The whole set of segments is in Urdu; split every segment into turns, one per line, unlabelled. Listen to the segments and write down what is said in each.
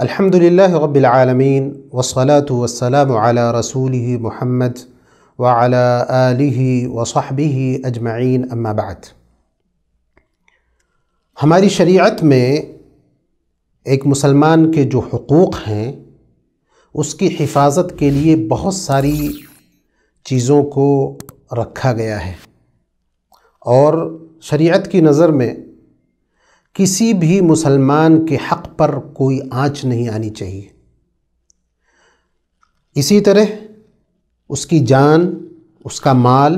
الحمدللہ رب العالمین والصلاة والسلام علی رسولہ محمد وعلی آلہ وصحبہ اجمعین اما بعد۔ ہماری شریعت میں ایک مسلمان کے جو حقوق ہیں اس کی حفاظت کے لیے بہت ساری چیزوں کو رکھا گیا ہے، اور شریعت کی نظر میں کسی بھی مسلمان کے حق پر کوئی آنچ نہیں آنی چاہیے۔ اسی طرح اس کی جان، اس کا مال،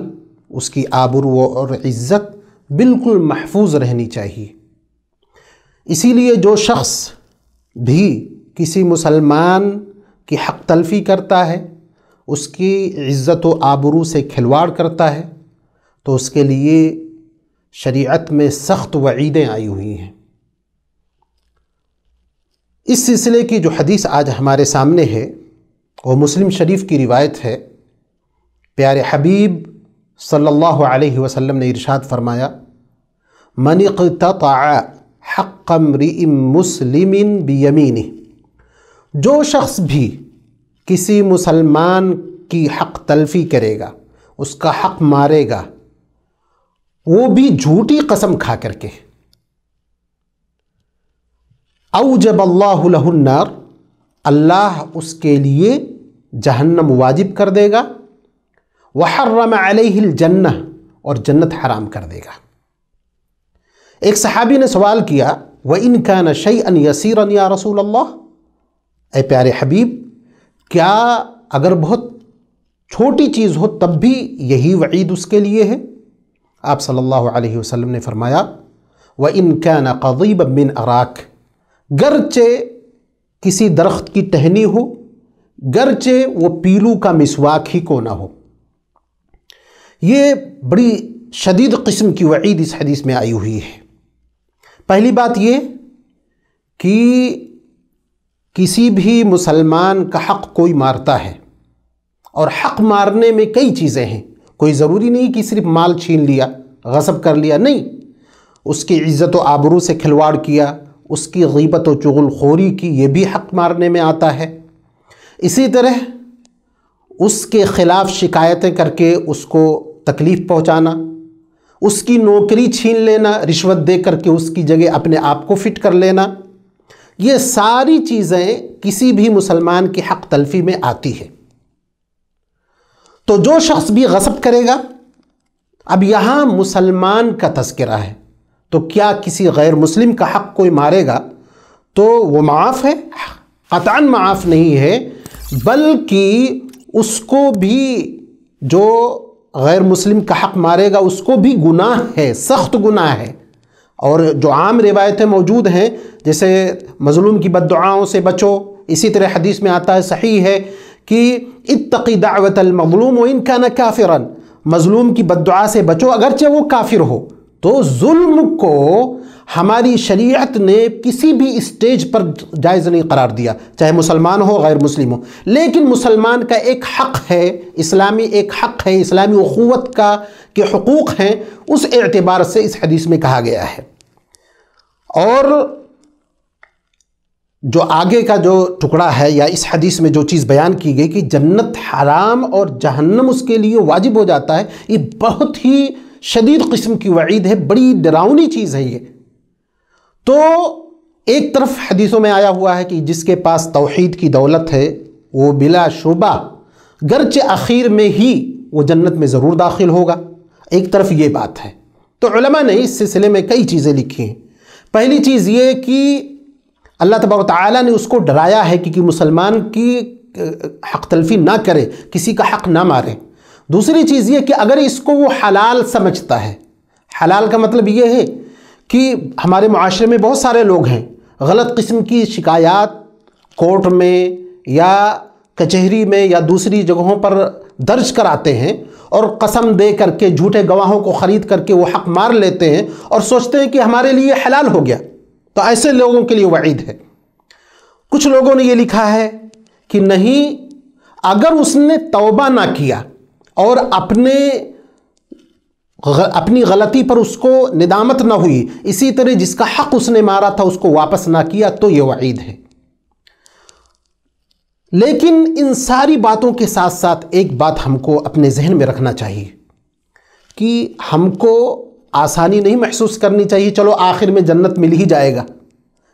اس کی آبرو اور عزت بالکل محفوظ رہنی چاہیے۔ اسی لیے جو شخص بھی کسی مسلمان کی حق تلفی کرتا ہے، اس کی عزت و آبرو سے کھلواڑ کرتا ہے، تو اس کے لیے شریعت میں سخت وعیدیں آئی ہوئی ہیں۔ اس سلسلے کی جو حدیث آج ہمارے سامنے ہے وہ مسلم شریف کی روایت ہے۔ پیارے حبیب صلی اللہ علیہ وسلم نے ارشاد فرمایا، من اقتطع حق امرئ مسلم بیمینہ، جو شخص بھی کسی مسلمان کی حق تلفی کرے گا، اس کا حق مارے گا، وہ بھی جھوٹی قسم کھا کر کے، اوجب اللہ لہ النار، اللہ اس کے لیے جہنم واجب کر دے گا، وحرم علیہ الجنہ، اور جنت حرام کر دے گا۔ ایک صحابی نے سوال کیا، وَإِن كَانَ شَيْئًا يَسِيرًا یا رسول اللہ، اے پیارے حبیب، کیا اگر بہت چھوٹی چیز ہو تب بھی یہی وعید اس کے لیے ہے؟ آپ صلی اللہ علیہ وسلم نے فرمایا، وَإِن كَانَ قَضِيبًا مِّنْ أَرَاكَ، گرچہ کسی درخت کی ٹہنی ہو، گرچہ وہ پیلو کا مسواک ہی کو نہ ہو۔ یہ بڑی شدید قسم کی وعید اس حدیث میں آئی ہوئی ہے۔ پہلی بات یہ کہ کسی بھی مسلمان کا حق کوئی مارتا ہے، اور حق مارنے میں کئی چیزیں ہیں، کوئی ضروری نہیں کہ صرف مال چھین لیا، غصب کر لیا، نہیں، اس کی عزت و آبرو سے کھلواڑ کیا، اس کی غیبت و چغل خوری کی، یہ بھی حق مارنے میں آتا ہے۔ اسی طرح اس کے خلاف شکایتیں کر کے اس کو تکلیف پہنچانا، اس کی نوکری چھین لینا، رشوت دے کر کے اس کی جگہ اپنے آپ کو فٹ کر لینا، یہ ساری چیزیں کسی بھی مسلمان کی حق تلفی میں آتی ہے۔ تو جو شخص بھی غصب کرے گا، اب یہاں مسلمان کا تذکرہ ہے، تو کیا کسی غیر مسلم کا حق کوئی مارے گا تو وہ معاف ہے؟ قطعاً معاف نہیں ہے، بلکہ اس کو بھی، جو غیر مسلم کا حق مارے گا اس کو بھی گناہ ہے، سخت گناہ ہے۔ اور جو عام روایتیں موجود ہیں، جیسے مظلوم کی بد دعاؤں سے بچو، اسی طرح حدیث میں آتا ہے، صحیح ہے کہ اتقی دعوت المظلوم وان کان کافرا، مظلوم کی بد دعا سے بچو اگرچہ وہ کافر ہو۔ تو ظلم کو ہماری شریعت نے کسی بھی اسٹیج پر جائز نہیں قرار دیا، چاہے مسلمان ہو غیر مسلم ہو، لیکن مسلمان کا ایک حق ہے، اسلامی ایک حق ہے، اسلامی اخوت کا کے حقوق ہیں، اس اعتبار سے اس حدیث میں کہا گیا ہے۔ اور جو آگے کا جو ٹکڑا ہے یا اس حدیث میں جو چیز بیان کی گئی کہ جنت حرام اور جہنم اس کے لیے واجب ہو جاتا ہے، یہ بہت ہی شدید قسم کی وعید ہے، بڑی ڈراؤنی چیز ہے یہ۔ تو ایک طرف حدیثوں میں آیا ہوا ہے کہ جس کے پاس توحید کی دولت ہے وہ بلا شبہ گرچہ اخیر میں ہی وہ جنت میں ضرور داخل ہوگا، ایک طرف یہ بات ہے۔ تو علماء نے اس سلسلے میں کئی چیزیں لکھی ہیں۔ پہلی چیز یہ کہ اللہ تبارک و تعالیٰ نے اس کو ڈرایا ہے کہ مسلمان کی حق تلفی نہ کرے، کسی کا حق نہ مارے۔ دوسری چیز یہ کہ اگر اس کو وہ حلال سمجھتا ہے، حلال کا مطلب یہ ہے کہ ہمارے معاشرے میں بہت سارے لوگ ہیں، غلط قسم کی شکایات کورٹ میں یا کچہری میں یا دوسری جگہوں پر درج کراتے ہیں، اور قسم دے کر کے جھوٹے گواہوں کو خرید کر کے وہ حق مار لیتے ہیں اور سوچتے ہیں کہ ہمارے لیے حلال ہو گیا۔ تو ایسے لوگوں کے لیے وعید ہے۔ کچھ لوگوں نے یہ لکھا ہے کہ نہیں، اگر اس نے توبہ نہ کیا اور اپنی غلطی پر اس کو ندامت نہ ہوئی، اسی طرح جس کا حق اس نے مارا تھا اس کو واپس نہ کیا، تو یہ وعید ہے۔ لیکن ان ساری باتوں کے ساتھ ساتھ ایک بات ہم کو اپنے ذہن میں رکھنا چاہیے کہ ہم کو آسانی نہیں محسوس کرنی چاہیے چلو آخر میں جنت مل ہی جائے گا،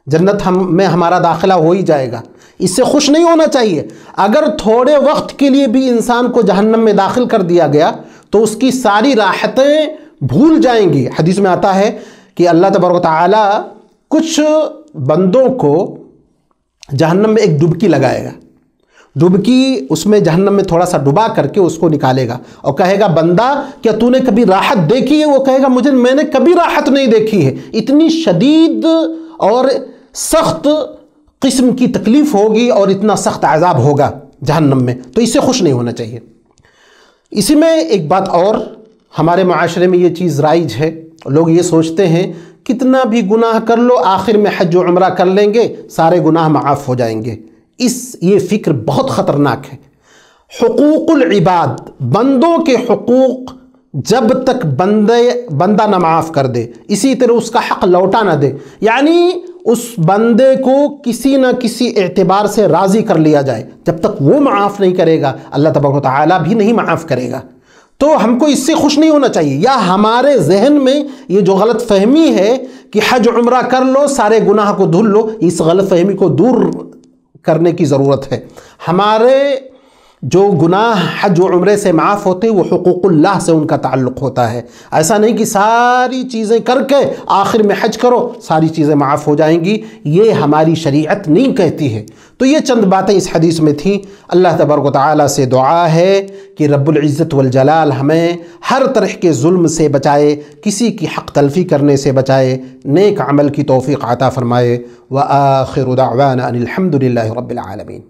جنت میں ہمارا داخلہ ہو ہی جائے گا، اس سے خوش نہیں ہونا چاہیے۔ اگر تھوڑے وقت کے لیے بھی انسان کو جہنم میں داخل کر دیا گیا تو اس کی ساری راحتیں بھول جائیں گی۔ حدیث میں آتا ہے کہ اللہ تبارک و تعالی کچھ بندوں کو جہنم میں ایک ڈبکی لگائے گا، ڈبکی اس میں جہنم میں تھوڑا سا ڈبا کر کے اس کو نکالے گا اور کہے گا بندہ کیا تو نے کبھی راحت دیکھی ہے؟ وہ کہے گا میں نے کبھی راحت نہیں دیکھی ہے۔ اتنی شدید اور سخت قسم کی تکلیف ہوگی اور اتنا سخت عذاب ہوگا جہنم میں، تو اس سے خوش نہیں ہونا چاہیے۔ اسی میں ایک بات اور، ہمارے معاشرے میں یہ چیز رائج ہے، لوگ یہ سوچتے ہیں کتنا بھی گناہ کر لو آخر میں حج و عمرہ کر لیں گے سارے گناہ معاف ہو جائیں گے۔ یہ فکر بہت خطرناک ہے۔ حقوق العباد، بندوں کے حقوق جب تک بندہ نہ معاف کر دے، اسی طرح اس کا حق لوٹا نہ دے، یعنی اس بندے کو کسی نہ کسی اعتبار سے راضی کر لیا جائے، جب تک وہ معاف نہیں کرے گا اللہ تبارک و تعالیٰ بھی نہیں معاف کرے گا۔ تو ہم کو اس سے خوش نہیں ہونا چاہیے، یا ہمارے ذہن میں یہ جو غلط فہمی ہے کہ حج عمرہ کر لو سارے گناہ کو دھل لو، اس غلط فہمی کو دور کرنے کی ضرورت ہے۔ ہمارے جو گناہ حج و عمرے سے معاف ہوتے ہیں وہ حقوق اللہ سے ان کا تعلق ہوتا ہے۔ ایسا نہیں کہ ساری چیزیں کر کے آخر میں حج کرو ساری چیزیں معاف ہو جائیں گی، یہ ہماری شریعت نہیں کہتی ہے۔ تو یہ چند باتیں اس حدیث میں تھیں۔ اللہ تبارک و تعالیٰ سے دعا ہے کہ رب العزت والجلال ہمیں ہر طرح کے ظلم سے بچائے، کسی کی حق تلفی کرنے سے بچائے، نیک عمل کی توفیق عطا فرمائے۔ وآخر دعوانا ان الحمد للہ رب العالمین۔